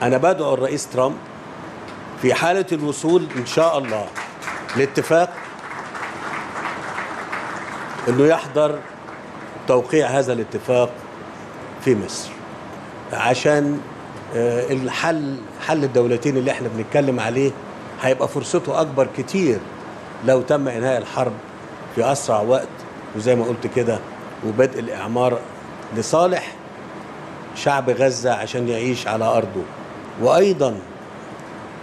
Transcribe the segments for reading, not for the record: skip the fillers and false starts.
أنا بدعو الرئيس ترامب في حالة الوصول إن شاء الله لاتفاق إنه يحضر توقيع هذا الاتفاق في مصر، عشان حل الدولتين اللي احنا بنتكلم عليه هيبقى فرصته أكبر كتير لو تم إنهاء الحرب في أسرع وقت، وزي ما قلت كده وبدء الإعمار لصالح شعب غزة عشان يعيش على أرضه، وأيضا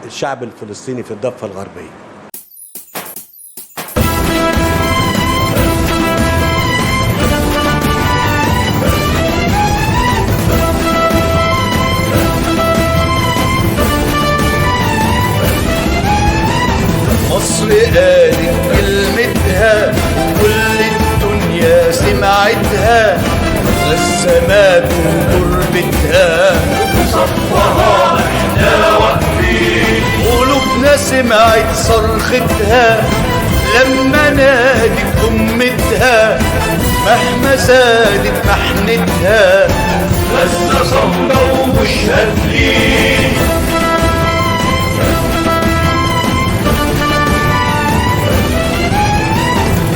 الشعب الفلسطيني في الضفة الغربية. مصر قالت كلمتها وكل الدنيا سمعتها، السماء وغربتها وصفها احنا واقفين، قلوبنا سمعت صرختها لما نادت أمتها، مهما زادت محنتها غزة صمدة ومش هتلين.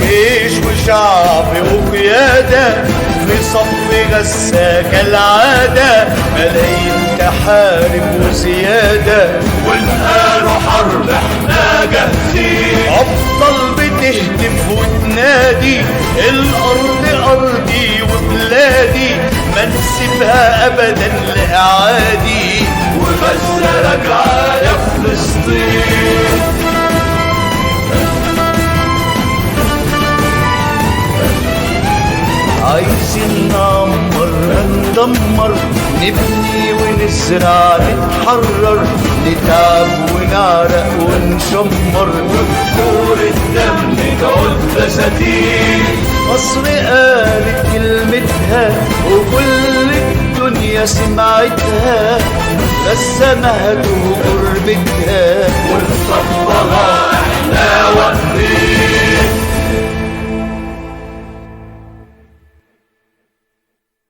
جيش وشعب وقيادة في صف غزة كالعادة، ملايين تحارب وزيادة ونقالوا حرب احنا جاهزين، أبطال بتهتف وتنادي الأرض أرضي وبلادي، ما نسيبها أبدا لأعادي، وغزة راجعة يا فلسطين. عايزين نعمر ندمر، نبني ونزرع نتحرر، نتعب ونعرق ونشمر، وبحور الدم تعود بساتين. مصر قالت كلمتها وكل الدنيا سمعتها، غزة مهد وغربتها ونصبها